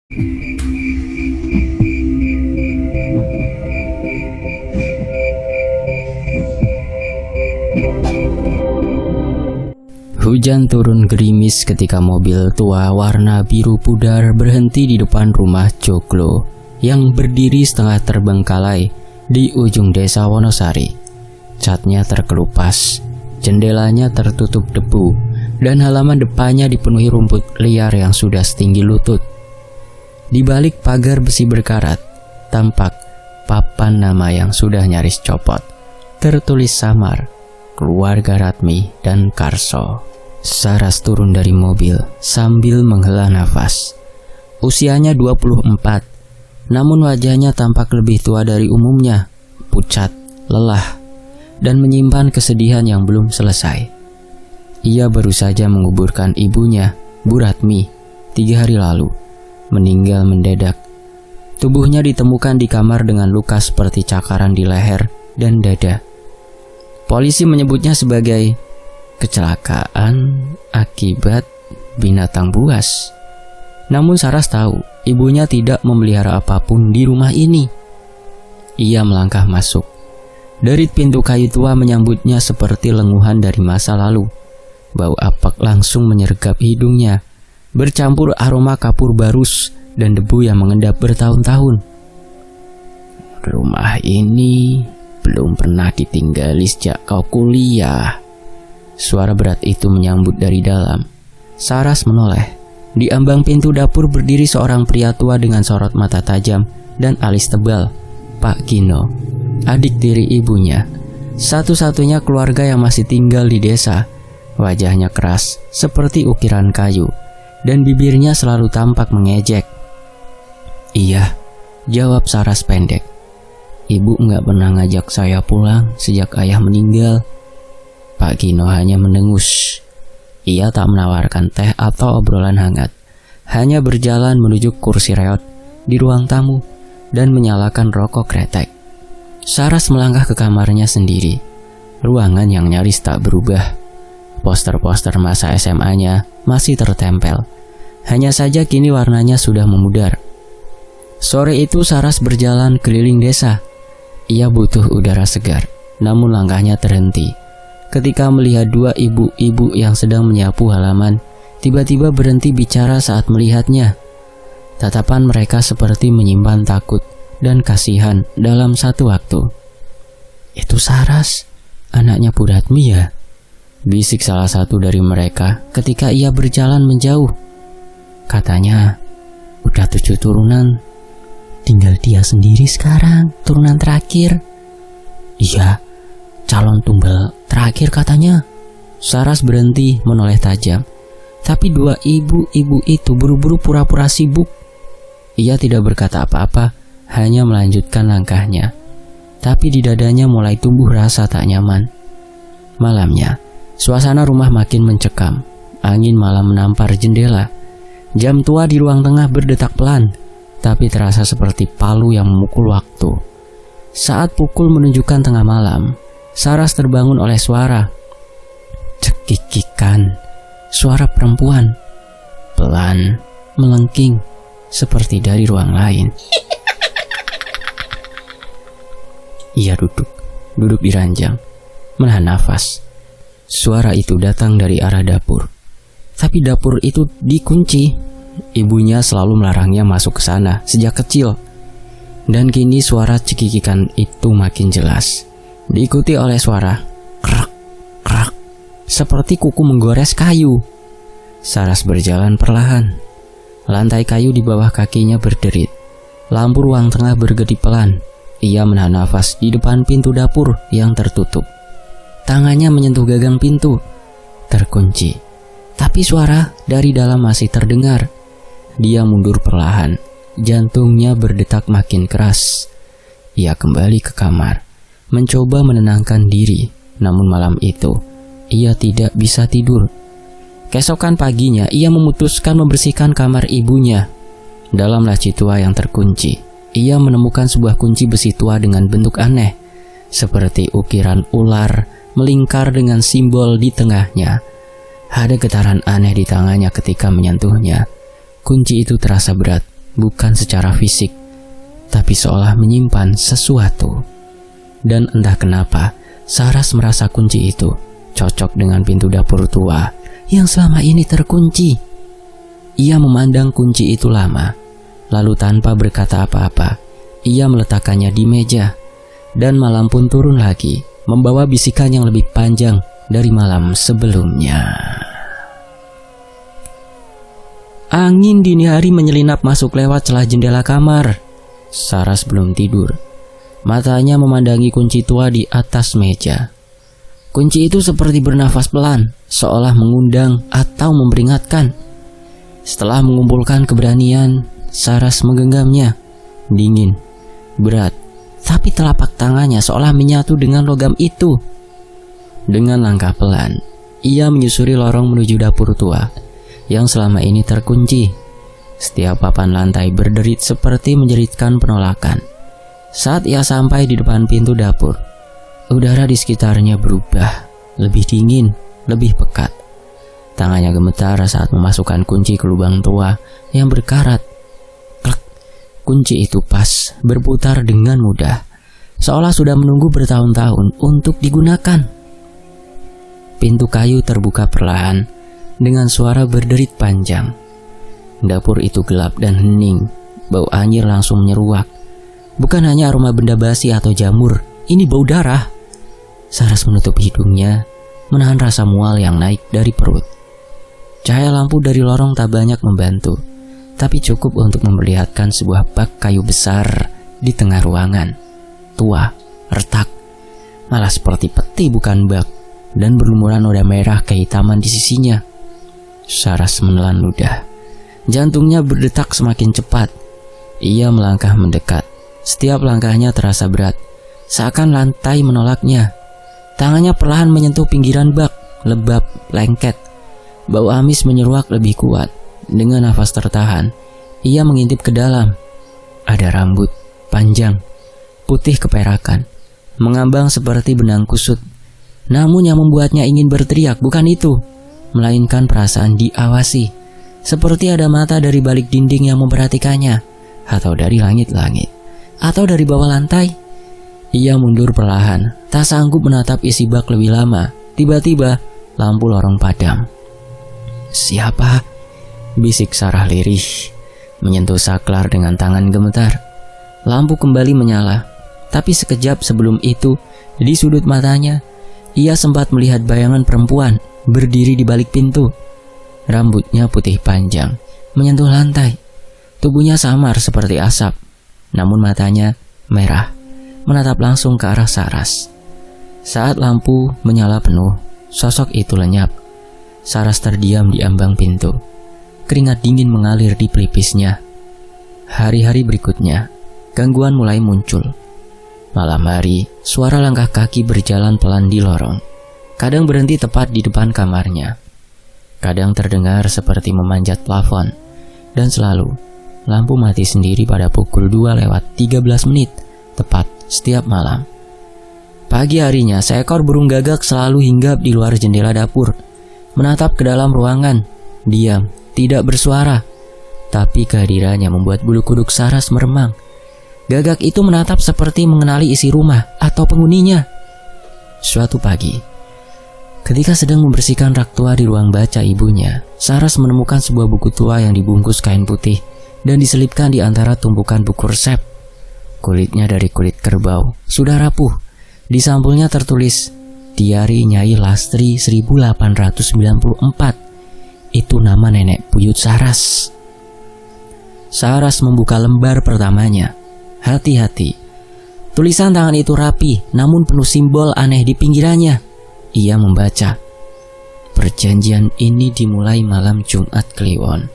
Hujan turun gerimis ketika mobil tua warna biru pudar berhenti di depan rumah Joglo yang berdiri setengah terbengkalai di ujung desa Wonosari. Catnya terkelupas, jendelanya tertutup debu, dan halaman depannya dipenuhi rumput liar yang sudah setinggi lutut. Di balik pagar besi berkarat, tampak papan nama yang sudah nyaris copot. Tertulis samar, keluarga Ratmi dan Karso. Saras turun dari mobil sambil menghela nafas. Usianya 24, namun wajahnya tampak lebih tua dari umumnya, pucat, lelah, dan menyimpan kesedihan yang belum selesai. Ia baru saja menguburkan ibunya, Bu Ratmi, 3 hari lalu, meninggal mendadak. Tubuhnya ditemukan di kamar dengan luka seperti cakaran di leher dan dada. Polisi menyebutnya sebagai kecelakaan akibat binatang buas. Namun Saras tahu ibunya tidak memelihara apapun di rumah ini. Ia melangkah masuk. Dari pintu kayu tua menyambutnya seperti lenguhan dari masa lalu. Bau apak langsung menyergap hidungnya, bercampur aroma kapur barus dan debu yang mengendap bertahun-tahun. Rumah ini belum pernah ditinggali sejak kau kuliah. Suara berat itu menyambut dari dalam. Saras menoleh. Di ambang pintu dapur berdiri seorang pria tua dengan sorot mata tajam dan alis tebal, Pak Gino, adik tiri ibunya. Satu-satunya keluarga yang masih tinggal di desa. Wajahnya keras seperti ukiran kayu, dan bibirnya selalu tampak mengejek. Iya, jawab Saras pendek. Ibu nggak pernah ngajak saya pulang sejak ayah meninggal. Pak Gino hanya mendengus. Ia tak menawarkan teh atau obrolan hangat, hanya berjalan menuju kursi reot di ruang tamu dan menyalakan rokok kretek. Saras melangkah ke kamarnya sendiri. Ruangan yang nyaris tak berubah. Poster-poster masa SMA-nya masih tertempel. Hanya saja kini warnanya sudah memudar. Sore itu Saras berjalan keliling desa. Ia butuh udara segar, namun langkahnya terhenti ketika melihat 2 ibu-ibu yang sedang menyapu halaman tiba-tiba berhenti bicara saat melihatnya. Tatapan mereka seperti menyimpan takut dan kasihan dalam satu waktu. Itu Saras, anaknya Bu Ratmi ya? Bisik salah satu dari mereka ketika ia berjalan menjauh. Katanya udah 7 turunan, tinggal dia sendiri sekarang, turunan terakhir. Iya, calon tumbal terakhir katanya. Saras berhenti menoleh tajam, tapi 2 ibu-ibu itu buru-buru pura-pura sibuk. Ia tidak berkata apa-apa, hanya melanjutkan langkahnya. Tapi di dadanya mulai tumbuh rasa tak nyaman. Malamnya, suasana rumah makin mencekam. Angin malam menampar jendela. Jam tua di ruang tengah berdetak pelan, tapi terasa seperti palu yang memukul waktu. Saat pukul menunjukkan tengah malam, Saras terbangun oleh suara cekikikan, suara perempuan, pelan, melengking, seperti dari ruang lain. Ia duduk di ranjang, menahan nafas. Suara itu datang dari arah dapur, tapi dapur itu dikunci. Ibunya selalu melarangnya masuk ke sana sejak kecil. Dan kini suara cekikikan itu makin jelas, diikuti oleh suara krak, krak, seperti kuku menggores kayu. Saras berjalan perlahan. Lantai kayu di bawah kakinya berderit. Lampu ruang tengah bergedip pelan. Ia menahan nafas di depan pintu dapur yang tertutup. Tangannya menyentuh gagang pintu. Terkunci. Tapi suara dari dalam masih terdengar. Dia mundur perlahan. Jantungnya berdetak makin keras. Ia kembali ke kamar, mencoba menenangkan diri. Namun malam itu, ia tidak bisa tidur. Keesokan paginya, ia memutuskan membersihkan kamar ibunya. Dalam laci tua yang terkunci, ia menemukan sebuah kunci besi tua dengan bentuk aneh, seperti ukiran ular melingkar dengan simbol di tengahnya. Ada getaran aneh di tangannya ketika menyentuhnya. Kunci itu terasa berat, bukan secara fisik, tapi seolah menyimpan sesuatu. Dan entah kenapa, Saras merasa kunci itu cocok dengan pintu dapur tua yang selama ini terkunci. Ia memandang kunci itu lama, lalu tanpa berkata apa-apa, ia meletakkannya di meja. Dan malam pun turun lagi, membawa bisikan yang lebih panjang dari malam sebelumnya. Angin dini hari menyelinap masuk lewat celah jendela kamar. Saras belum tidur. Matanya memandangi kunci tua di atas meja. Kunci itu seperti bernafas pelan, seolah mengundang atau memperingatkan. Setelah mengumpulkan keberanian, Saras menggenggamnya. Dingin, berat, tapi telapak tangannya seolah menyatu dengan logam itu. Dengan langkah pelan, ia menyusuri lorong menuju dapur tua yang selama ini terkunci. Setiap papan lantai berderit seperti menjeritkan penolakan. Saat ia sampai di depan pintu dapur, udara di sekitarnya berubah, lebih dingin, lebih pekat. Tangannya gemetar saat memasukkan kunci ke lubang tua yang berkarat. Klek, kunci itu pas berputar dengan mudah, seolah sudah menunggu bertahun-tahun untuk digunakan. Pintu kayu terbuka perlahan dengan suara berderit panjang. Dapur itu gelap dan hening, bau anyir langsung menyeruak. Bukan hanya aroma benda basi atau jamur, ini bau darah. Saras menutup hidungnya, menahan rasa mual yang naik dari perut. Cahaya lampu dari lorong tak banyak membantu, tapi cukup untuk memperlihatkan sebuah bak kayu besar di tengah ruangan. Tua, retak, malah seperti peti bukan bak, dan berlumuran noda merah kehitaman di sisinya. Saras menelan ludah. Jantungnya berdetak semakin cepat. Ia melangkah mendekat. Setiap langkahnya terasa berat, seakan lantai menolaknya. Tangannya perlahan menyentuh pinggiran bak, lebab, lengket. Bau amis menyeruak lebih kuat. Dengan nafas tertahan, ia mengintip ke dalam. Ada rambut, panjang, putih keperakan, mengambang seperti benang kusut. Namun yang membuatnya ingin berteriak bukan itu, melainkan perasaan diawasi. Seperti ada mata dari balik dinding yang memperhatikannya, atau dari langit-langit, atau dari bawah lantai. Ia mundur perlahan, tak sanggup menatap isi bak lebih lama. Tiba-tiba, lampu lorong padam. "Siapa?" bisik Sarah lirih, menyentuh saklar dengan tangan gemetar. Lampu kembali menyala, tapi sekejap sebelum itu, di sudut matanya, ia sempat melihat bayangan perempuan berdiri di balik pintu. Rambutnya putih panjang, menyentuh lantai. Tubuhnya samar seperti asap, namun matanya merah, menatap langsung ke arah Saras. Saat lampu menyala penuh, sosok itu lenyap. Saras terdiam di ambang pintu. Keringat dingin mengalir di pelipisnya. Hari-hari berikutnya, gangguan mulai muncul. Malam hari, suara langkah kaki berjalan pelan di lorong. Kadang berhenti tepat di depan kamarnya. Kadang terdengar seperti memanjat plafon. Dan selalu, lampu mati sendiri pada pukul 2:13 tepat setiap malam. Pagi harinya, seekor burung gagak selalu hinggap di luar jendela dapur, menatap ke dalam ruangan, diam, tidak bersuara. Tapi kehadirannya membuat bulu kuduk Saras meremang. Gagak itu menatap seperti mengenali isi rumah atau penghuninya. Suatu pagi, ketika sedang membersihkan rak tua di ruang baca ibunya, Saras menemukan sebuah buku tua yang dibungkus kain putih dan diselipkan di antara tumpukan buku resep. Kulitnya dari kulit kerbau, sudah rapuh. Di sampulnya tertulis, Diari Nyai Lastri 1894. Itu nama nenek buyut Saras. Saras membuka lembar pertamanya. Hati-hati. Tulisan tangan itu rapi, namun penuh simbol aneh di pinggirannya. Ia membaca, "Perjanjian ini dimulai malam Jumat Kliwon.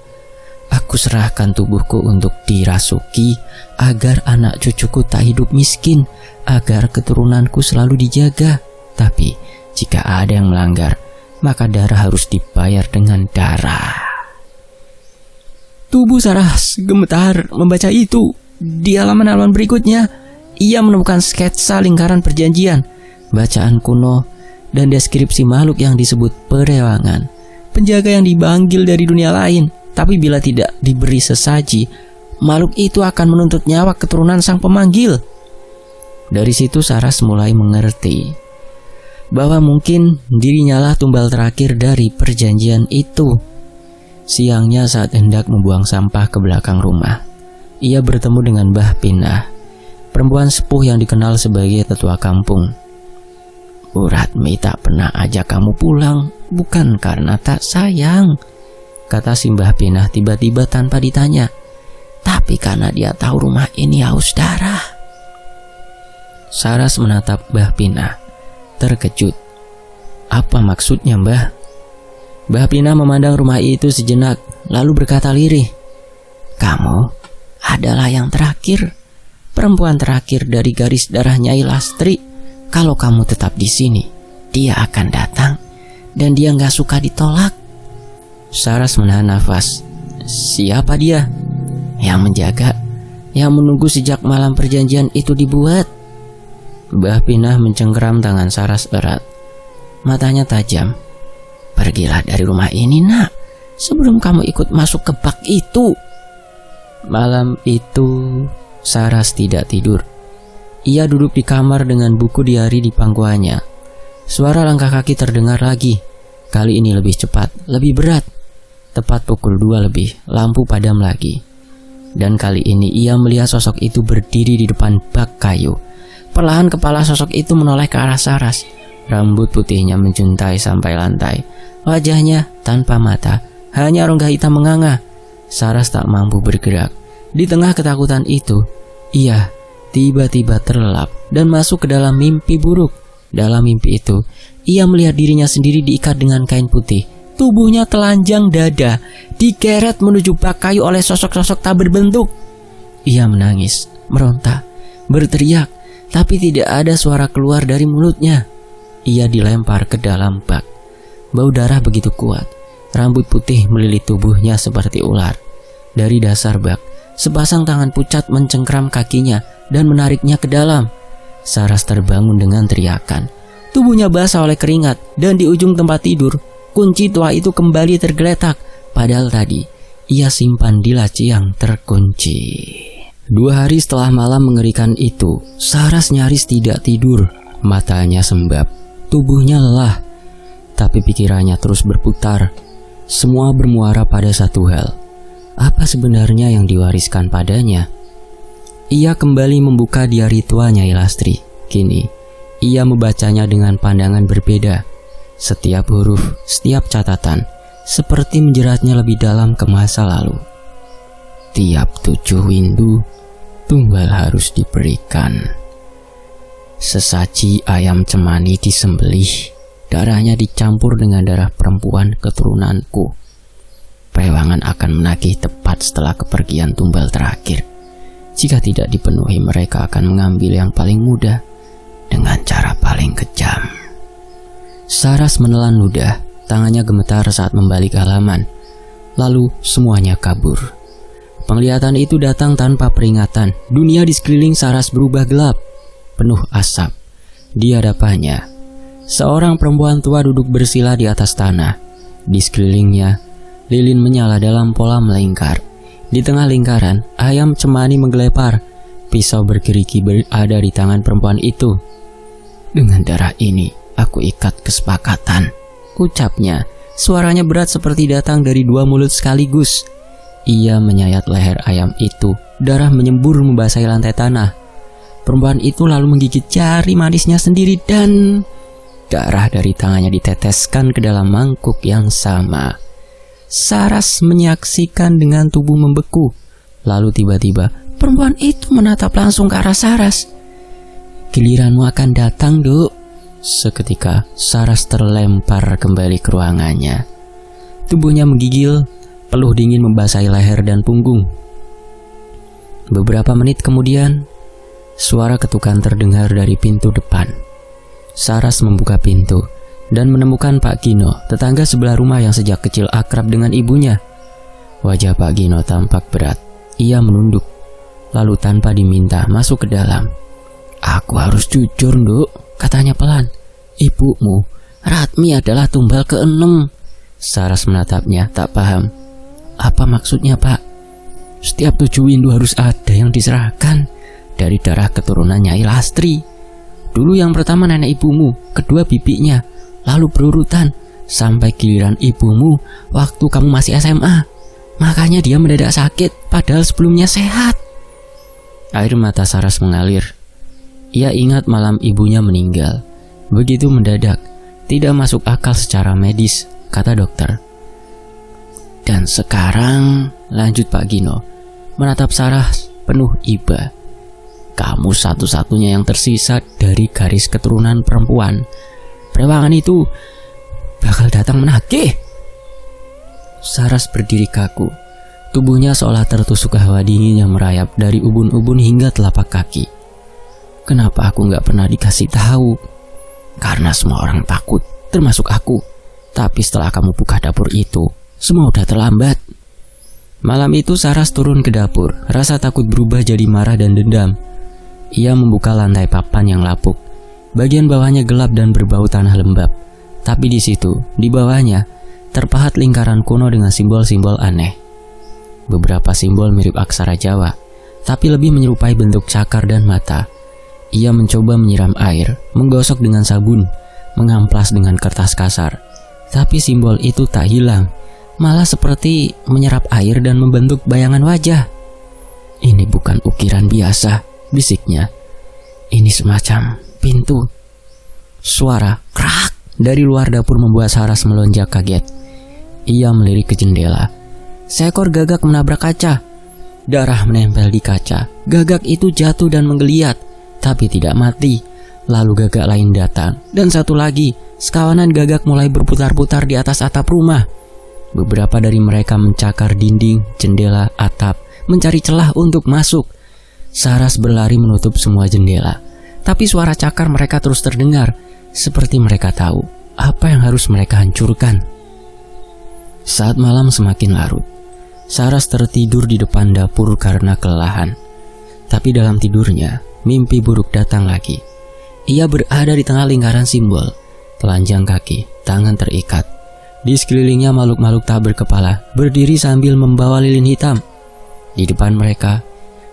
Aku serahkan tubuhku untuk dirasuki agar anak cucuku tak hidup miskin, agar keturunanku selalu dijaga. Tapi jika ada yang melanggar, maka darah harus dibayar dengan darah." Tubuh Saras gemetar membaca itu. Di halaman-halaman berikutnya, ia menemukan sketsa lingkaran perjanjian, bacaan kuno, dan deskripsi makhluk yang disebut perewangan, penjaga yang dipanggil dari dunia lain. Tapi bila tidak diberi sesaji, makhluk itu akan menuntut nyawa keturunan sang pemanggil. Dari situ Saras mulai mengerti bahwa mungkin dirinya lah tumbal terakhir dari perjanjian itu. Siangnya saat hendak membuang sampah ke belakang rumah, ia bertemu dengan Mbah Pinah, perempuan sepuh yang dikenal sebagai tetua kampung. Bu Ratmi tak pernah ajak kamu pulang, bukan karena tak sayang, kata si Mbah Pinah tiba-tiba tanpa ditanya, tapi karena dia tahu rumah ini haus darah. Saras menatap Mbah Pinah, terkejut. Apa maksudnya, Mbah? Mbah Pinah memandang rumah itu sejenak, lalu berkata lirih, kamu adalah yang terakhir, perempuan terakhir dari garis darah Nyai Lastri. Kalau kamu tetap di sini, dia akan datang, dan dia nggak suka ditolak. Saras menahan nafas. Siapa dia? Yang menjaga, yang menunggu sejak malam perjanjian itu dibuat. Mbah Pinah mencengkeram tangan Saras erat. Matanya tajam. Pergilah dari rumah ini, nak, sebelum kamu ikut masuk ke bak itu. Malam itu Saras tidak tidur. Ia duduk di kamar dengan buku diari di pangkuannya. Suara langkah kaki terdengar lagi. Kali ini lebih cepat, lebih berat. Tepat pukul 2 lebih, lampu padam lagi. Dan kali ini ia melihat sosok itu berdiri di depan bak kayu. Perlahan kepala sosok itu menoleh ke arah Saras. Rambut putihnya menjuntai sampai lantai. Wajahnya tanpa mata, hanya rongga hitam menganga. Saras tak mampu bergerak. Di tengah ketakutan itu, ia tiba-tiba terlelap dan masuk ke dalam mimpi buruk. Dalam mimpi itu, ia melihat dirinya sendiri diikat dengan kain putih. Tubuhnya telanjang dada, digeret menuju bak kayu oleh sosok-sosok tak berbentuk. Ia menangis, meronta, berteriak, tapi tidak ada suara keluar dari mulutnya. Ia dilempar ke dalam bak. Bau darah begitu kuat, rambut putih melilit tubuhnya seperti ular. Dari dasar bak, sepasang tangan pucat mencengkram kakinya dan menariknya ke dalam. Saras terbangun dengan teriakan. Tubuhnya basah oleh keringat, dan di ujung tempat tidur, kunci tua itu kembali tergeletak. Padahal tadi, ia simpan di laci yang terkunci. 2 hari setelah malam mengerikan itu, Saras nyaris tidak tidur. Matanya sembab, tubuhnya lelah, tapi pikirannya terus berputar. Semua bermuara pada satu hal. Apa sebenarnya yang diwariskan padanya? Ia kembali membuka diari tua Nyai Lastri. Kini, ia membacanya dengan pandangan berbeda. Setiap huruf, setiap catatan, seperti menjeratnya lebih dalam ke masa lalu. Tiap 7 windu, tumbal harus diberikan. Sesaji ayam cemani disembelih, darahnya dicampur dengan darah perempuan keturunanku. Pewangan akan menagih tepat setelah kepergian tumbal terakhir. Jika tidak dipenuhi, mereka akan mengambil yang paling mudah dengan cara paling kejam. Saras menelan ludah, tangannya gemetar saat membalik halaman. Lalu semuanya kabur. Penglihatan itu datang tanpa peringatan. Dunia di sekeliling Saras berubah gelap, penuh asap. Di hadapannya, seorang perempuan tua duduk bersila di atas tanah. Di sekelilingnya, lilin menyala dalam pola melingkar. Di tengah lingkaran, ayam cemani menggelepar. Pisau bergerigi berada di tangan perempuan itu. Dengan darah ini, aku ikat kesepakatan, ucapnya. Suaranya berat seperti datang dari 2 mulut sekaligus. Ia menyayat leher ayam itu. Darah menyembur membasahi lantai tanah. Perempuan itu lalu menggigit jari manisnya sendiri dan darah dari tangannya diteteskan ke dalam mangkuk yang sama. Saras menyaksikan dengan tubuh membeku. Lalu tiba-tiba perempuan itu menatap langsung ke arah Saras. Giliranmu akan datang, Duk. Seketika Saras terlempar kembali ke ruangannya. Tubuhnya menggigil, peluh dingin membasahi leher dan punggung. Beberapa menit kemudian, suara ketukan terdengar dari pintu depan. Saras membuka pintu dan menemukan Pak Gino, tetangga sebelah rumah yang sejak kecil akrab dengan ibunya. Wajah Pak Gino tampak berat. Ia menunduk, lalu tanpa diminta masuk ke dalam. Aku harus jujur, Nduk, katanya pelan. Ibumu, Ratmi, adalah tumbal ke-6. Saras menatapnya, tak paham. Apa maksudnya, Pak? Setiap 7 windu harus ada yang diserahkan dari darah keturunan Nyai Lastri. Dulu yang pertama nenek ibumu, kedua bibinya, lalu berurutan sampai giliran ibumu waktu kamu masih SMA. Makanya dia mendadak sakit padahal sebelumnya sehat. Air mata Saras mengalir. Ia ingat malam ibunya meninggal. Begitu mendadak, tidak masuk akal secara medis, kata dokter. Dan sekarang, lanjut Pak Gino, menatap Saras penuh iba. Kamu satu-satunya yang tersisa dari garis keturunan perempuan. Perewangan itu bakal datang menagih. Saras berdiri kaku. Tubuhnya seolah tertusuk hawa dingin yang merayap dari ubun-ubun hingga telapak kaki. Kenapa aku gak pernah dikasih tahu? Karena semua orang takut, termasuk aku. Tapi setelah kamu buka dapur itu, semua udah terlambat. Malam itu Saras turun ke dapur. Rasa takut berubah jadi marah dan dendam. Ia membuka lantai papan yang lapuk. Bagian bawahnya gelap dan berbau tanah lembab. Tapi di situ, di bawahnya, terpahat lingkaran kuno dengan simbol-simbol aneh. Beberapa simbol mirip aksara Jawa, tapi lebih menyerupai bentuk cakar dan mata. Ia mencoba menyiram air, menggosok dengan sabun, mengamplas dengan kertas kasar. Tapi simbol itu tak hilang, malah seperti menyerap air dan membentuk bayangan wajah. Ini bukan ukiran biasa, bisiknya. Ini semacam pintu. Suara krak dari luar dapur membuat Saras melonjak kaget. Ia melirik ke jendela. Seekor gagak menabrak kaca. Darah menempel di kaca. Gagak itu jatuh dan menggeliat, tapi tidak mati. Lalu gagak lain datang, dan satu lagi. Sekawanan gagak mulai berputar-putar di atas atap rumah. Beberapa dari mereka mencakar dinding, jendela, atap, mencari celah untuk masuk. Saras berlari menutup semua jendela. Tapi suara cakar mereka terus terdengar, seperti mereka tahu apa yang harus mereka hancurkan. Saat malam semakin larut, Saras tertidur di depan dapur karena kelelahan. Tapi dalam tidurnya, mimpi buruk datang lagi. Ia berada di tengah lingkaran simbol, telanjang kaki, tangan terikat. Di sekelilingnya makhluk-makhluk tak berkepala, berdiri sambil membawa lilin hitam. Di depan mereka,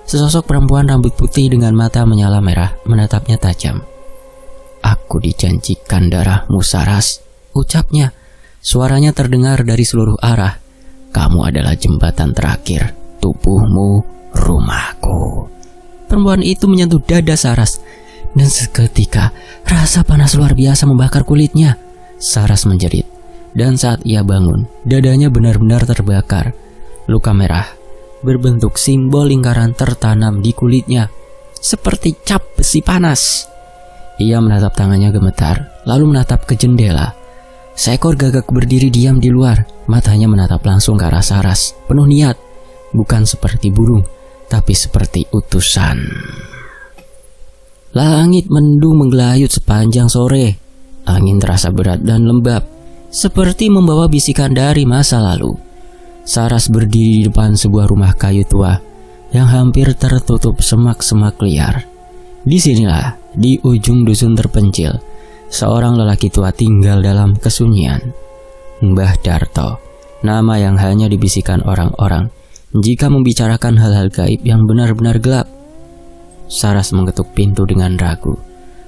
sesosok perempuan rambut putih dengan mata menyala merah menatapnya tajam. Aku dijanjikan darahmu, Saras, ucapnya. Suaranya terdengar dari seluruh arah. Kamu adalah jembatan terakhir. Tubuhmu, rumahku. Perempuan itu menyentuh dada Saras. Dan seketika, rasa panas luar biasa membakar kulitnya. Saras menjerit. Dan saat ia bangun, dadanya benar-benar terbakar. Luka merah berbentuk simbol lingkaran tertanam di kulitnya, seperti cap besi panas. Ia menatap tangannya gemetar, lalu menatap ke jendela. Seekor gagak berdiri diam di luar, matanya menatap langsung ke arah Saras, penuh niat. Bukan seperti burung, tapi seperti utusan. Langit mendung menggelayut sepanjang sore. Angin terasa berat dan lembab, seperti membawa bisikan dari masa lalu. Saras berdiri di depan sebuah rumah kayu tua yang hampir tertutup semak-semak liar. Disinilah, di ujung dusun terpencil, seorang lelaki tua tinggal dalam kesunyian. Mbah Darto, nama yang hanya dibisikkan orang-orang jika membicarakan hal-hal gaib yang benar-benar gelap. Saras mengetuk pintu dengan ragu.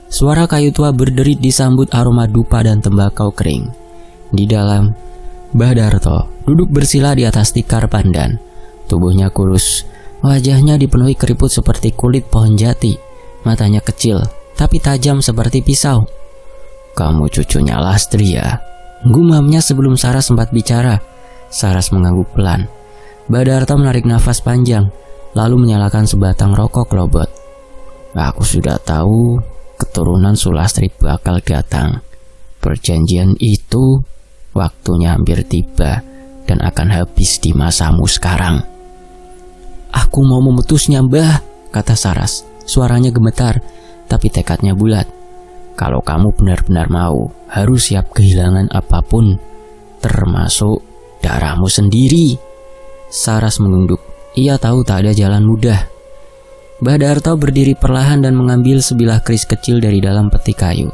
Suara kayu tua berderit disambut aroma dupa dan tembakau kering. Di dalam, Mbah Darto duduk bersila di atas tikar pandan. Tubuhnya kurus, wajahnya dipenuhi keriput seperti kulit pohon jati. Matanya kecil, tapi tajam seperti pisau. Kamu cucunya Lastri ya? Gumamnya sebelum Saras sempat bicara. Saras mengangguk pelan. Mbah Darto menarik nafas panjang, lalu menyalakan sebatang rokok lobot. Aku sudah tahu keturunan Sulastri bakal datang. Perjanjian itu waktunya hampir tiba dan akan habis di masamu sekarang. Aku mau memutusnya, Mbah, kata Saras. Suaranya gemetar, tapi tekadnya bulat. Kalau kamu benar-benar mau, harus siap kehilangan apapun, termasuk darahmu sendiri. Saras menunduk. Ia tahu tak ada jalan mudah. Mbah Darto berdiri perlahan dan mengambil sebilah keris kecil dari dalam peti kayu.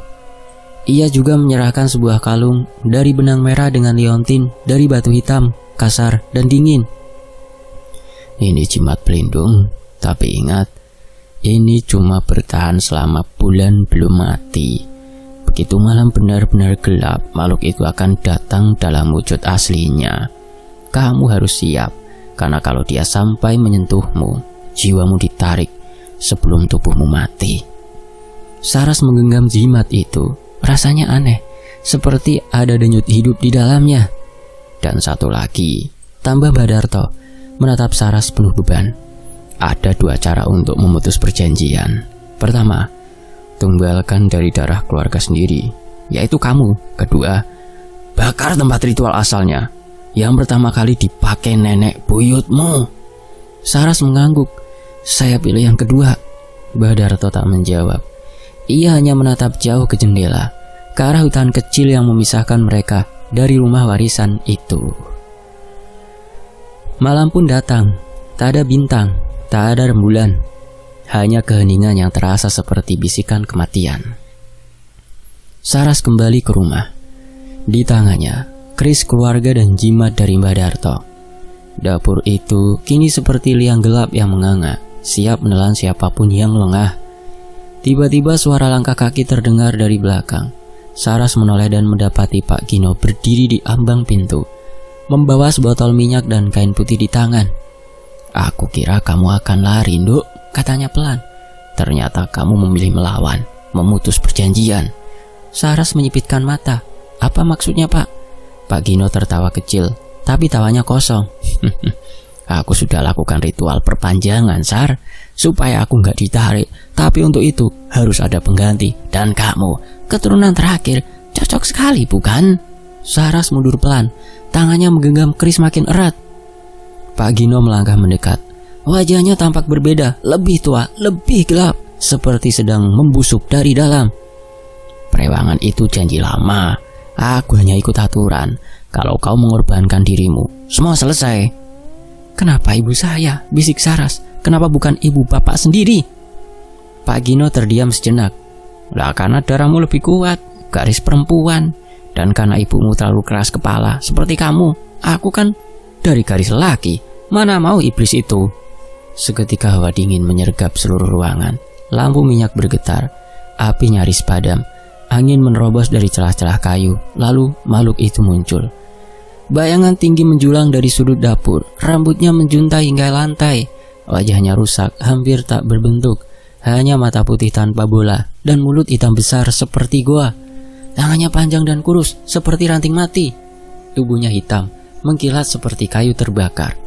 Ia juga menyerahkan sebuah kalung dari benang merah dengan liontin dari batu hitam, kasar dan dingin. Ini jimat pelindung, tapi ingat, ini cuma bertahan selama bulan belum mati. Begitu malam benar-benar gelap, makhluk itu akan datang dalam wujud aslinya. Kamu harus siap, karena kalau dia sampai menyentuhmu, jiwamu ditarik sebelum tubuhmu mati. Saras menggenggam jimat itu, rasanya aneh, seperti ada denyut hidup di dalamnya. Dan satu lagi, tambah Badarto menatap Saras penuh beban. Ada 2 cara untuk memutus perjanjian. Pertama, tumbalkan dari darah keluarga sendiri, yaitu kamu. Kedua, bakar tempat ritual asalnya, yang pertama kali dipakai nenek buyutmu. Saras mengangguk. Saya pilih yang kedua. Badarto tak menjawab. Ia hanya menatap jauh ke jendela, ke arah hutan kecil yang memisahkan mereka dari rumah warisan itu. Malam pun datang. Tak ada bintang, tak ada rembulan, hanya keheningan yang terasa seperti bisikan kematian. Saras kembali ke rumah. Di tangannya, keris keluarga dan jimat dari Mbah Darto. Dapur itu kini seperti liang gelap yang menganga, siap menelan siapapun yang lengah. Tiba-tiba suara langkah kaki terdengar dari belakang. Saras menoleh dan mendapati Pak Gino berdiri di ambang pintu, membawa sebotol minyak dan kain putih di tangan. Aku kira kamu akan lari, Nduk, katanya pelan. Ternyata kamu memilih melawan, memutus perjanjian. Saras menyipitkan mata. Apa maksudnya, Pak? Pak Gino tertawa kecil, tapi tawanya kosong. Aku sudah lakukan ritual perpanjangan, Sar, supaya aku nggak ditarik. Tapi untuk itu harus ada pengganti. Dan kamu, keturunan terakhir, cocok sekali, bukan? Saras mundur pelan, tangannya menggenggam keris makin erat. Pak Gino melangkah mendekat. Wajahnya tampak berbeda, lebih tua, lebih gelap, seperti sedang membusuk dari dalam. Perewangan itu janji lama. Aku hanya ikut aturan. Kalau kau mengorbankan dirimu, semua selesai. Kenapa ibu saya? Bisik Saras. Kenapa bukan ibu bapak sendiri? Pak Gino terdiam sejenak. Lah karena darahmu lebih kuat, garis perempuan. Dan karena ibumu terlalu keras kepala, seperti kamu. Aku kan dari garis laki. Mana mau iblis itu? Seketika hawa dingin menyergap seluruh ruangan. Lampu minyak bergetar. Api nyaris padam. Angin menerobos dari celah-celah kayu. Lalu makhluk itu muncul. Bayangan tinggi menjulang dari sudut dapur. Rambutnya menjuntai hingga lantai. Wajahnya rusak, hampir tak berbentuk. Hanya mata putih tanpa bola dan mulut hitam besar seperti goa. Tangannya panjang dan kurus seperti ranting mati. Tubuhnya hitam, mengkilat seperti kayu terbakar.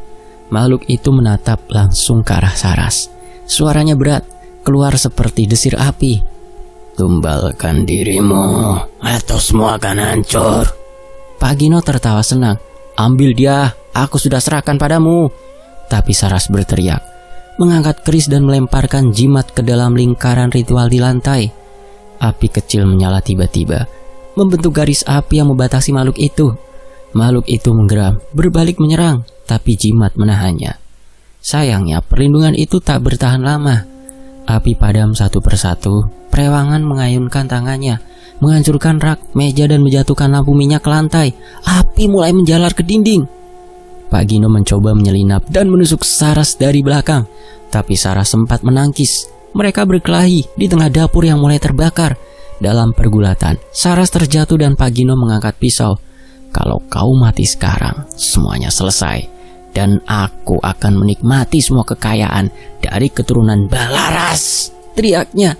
Makhluk itu menatap langsung ke arah Saras. Suaranya berat, keluar seperti desir api. Tumbalkan dirimu, atau semua akan hancur. Pak Gino tertawa senang. Ambil dia, aku sudah serahkan padamu. Tapi Saras berteriak, mengangkat keris dan melemparkan jimat ke dalam lingkaran ritual di lantai. Api kecil menyala tiba-tiba, membentuk garis api yang membatasi makhluk itu. Makhluk itu menggeram, berbalik menyerang, tapi jimat menahannya. Sayangnya perlindungan itu tak bertahan lama. Api padam satu persatu. Perewangan mengayunkan tangannya, menghancurkan rak, meja dan menjatuhkan lampu minyak ke lantai. Api mulai menjalar ke dinding. Pak Gino mencoba menyelinap dan menusuk Saras dari belakang, tapi Saras sempat menangkis. Mereka berkelahi di tengah dapur yang mulai terbakar. Dalam pergulatan, Saras terjatuh dan Pak Gino mengangkat pisau. Kalau kau mati sekarang, semuanya selesai. Dan aku akan menikmati semua kekayaan dari keturunan Balaras, teriaknya.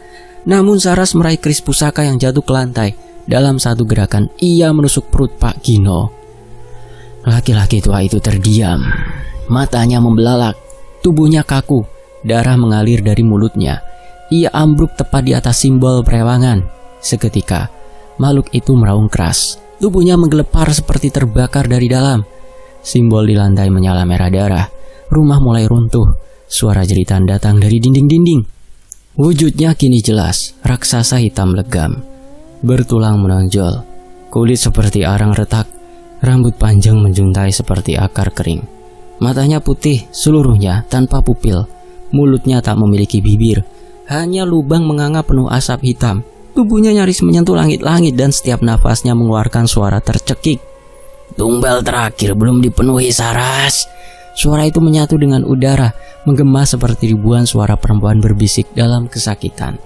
Namun Saras meraih keris pusaka yang jatuh ke lantai. Dalam satu gerakan, ia menusuk perut Pak Gino. Laki-laki tua itu terdiam. Matanya membelalak, tubuhnya kaku, darah mengalir dari mulutnya. Ia ambruk tepat di atas simbol perewangan. Seketika, makhluk itu meraung keras. Tubuhnya menggelepar seperti terbakar dari dalam. Simbol di lantai menyala merah darah. Rumah mulai runtuh. Suara jeritan datang dari dinding-dinding. Wujudnya kini jelas, raksasa hitam legam, bertulang menonjol, kulit seperti arang retak, rambut panjang menjuntai seperti akar kering. Matanya putih seluruhnya tanpa pupil, mulutnya tak memiliki bibir, hanya lubang menganga penuh asap hitam. Tubuhnya nyaris menyentuh langit-langit dan setiap nafasnya mengeluarkan suara tercekik. Tumbal terakhir belum dipenuhi, Saras. Suara itu menyatu dengan udara, menggema seperti ribuan suara perempuan berbisik dalam kesakitan.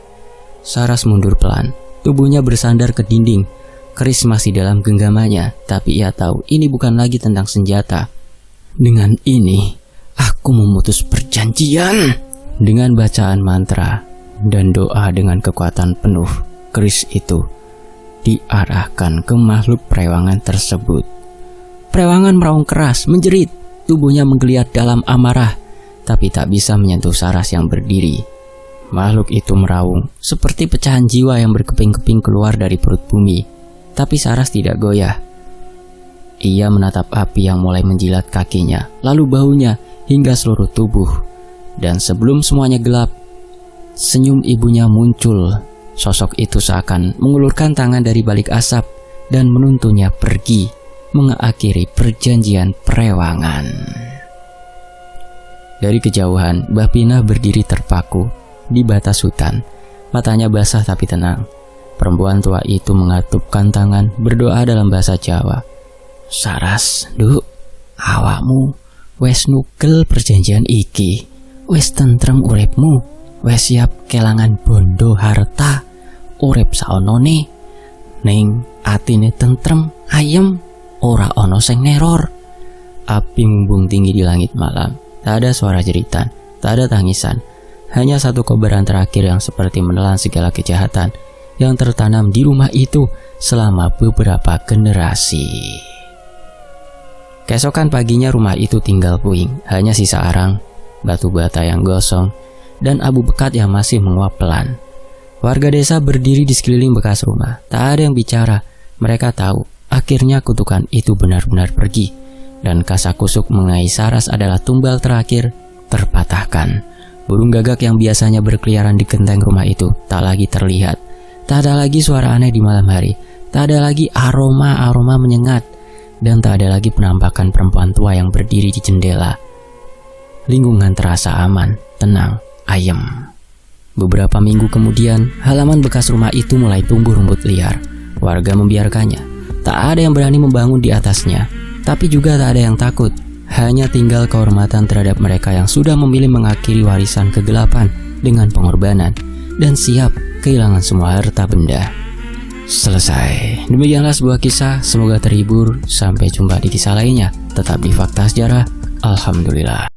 Saras mundur pelan, tubuhnya bersandar ke dinding. Keris masih dalam genggamannya, tapi ia tahu ini bukan lagi tentang senjata. Dengan ini, aku memutus perjanjian. Dengan bacaan mantra dan doa dengan kekuatan penuh, keris itu diarahkan ke makhluk perewangan tersebut. Perewangan meraung keras, menjerit. Tubuhnya menggeliat dalam amarah, tapi tak bisa menyentuh Saras yang berdiri. Makhluk itu meraung seperti pecahan jiwa yang berkeping-keping keluar dari perut bumi. Tapi Saras tidak goyah. Ia menatap api yang mulai menjilat kakinya, lalu bahunya, hingga seluruh tubuh. Dan sebelum semuanya gelap, senyum ibunya muncul. Sosok itu seakan mengulurkan tangan dari balik asap dan menuntunnya pergi, mengakhiri perjanjian perewangan. Dari kejauhan, Mbah Pina berdiri terpaku di batas hutan. Matanya basah tapi tenang. Perempuan tua itu mengatupkan tangan, berdoa dalam bahasa Jawa. Saras, Duk, awakmu wes nugel perjanjian iki. Wes tentrem uripmu, wes siap kelangan bondo harta. Urip saonone, ning atine tentrem, ayem. Ora ono sing neror. Api mumbung tinggi di langit malam. Tak ada suara jeritan, tak ada tangisan. Hanya satu kobaran terakhir yang seperti menelan segala kejahatan yang tertanam di rumah itu selama beberapa generasi. Keesokan paginya rumah itu tinggal puing. Hanya sisa arang, batu bata yang gosong, dan abu pekat yang masih menguap pelan. Warga desa berdiri di sekeliling bekas rumah. Tak ada yang bicara. Mereka tahu akhirnya kutukan itu benar-benar pergi, dan kasakusuk mengenai Saras adalah tumbal terakhir terpatahkan. Burung gagak yang biasanya berkeliaran di genteng rumah itu tak lagi terlihat. Tak ada lagi suara aneh di malam hari. Tak ada lagi aroma-aroma menyengat. Dan tak ada lagi penampakan perempuan tua yang berdiri di jendela. Lingkungan terasa aman, tenang, ayem. Beberapa minggu kemudian, halaman bekas rumah itu mulai tumbuh rumput liar. Warga membiarkannya. Tak ada yang berani membangun di atasnya, tapi juga tak ada yang takut. Hanya tinggal kehormatan terhadap mereka yang sudah memilih mengakhiri warisan kegelapan dengan pengorbanan dan siap kehilangan semua harta benda. Selesai. Demikianlah sebuah kisah, semoga terhibur. Sampai jumpa di kisah lainnya. Tetap di Fakta Sejarah. Alhamdulillah.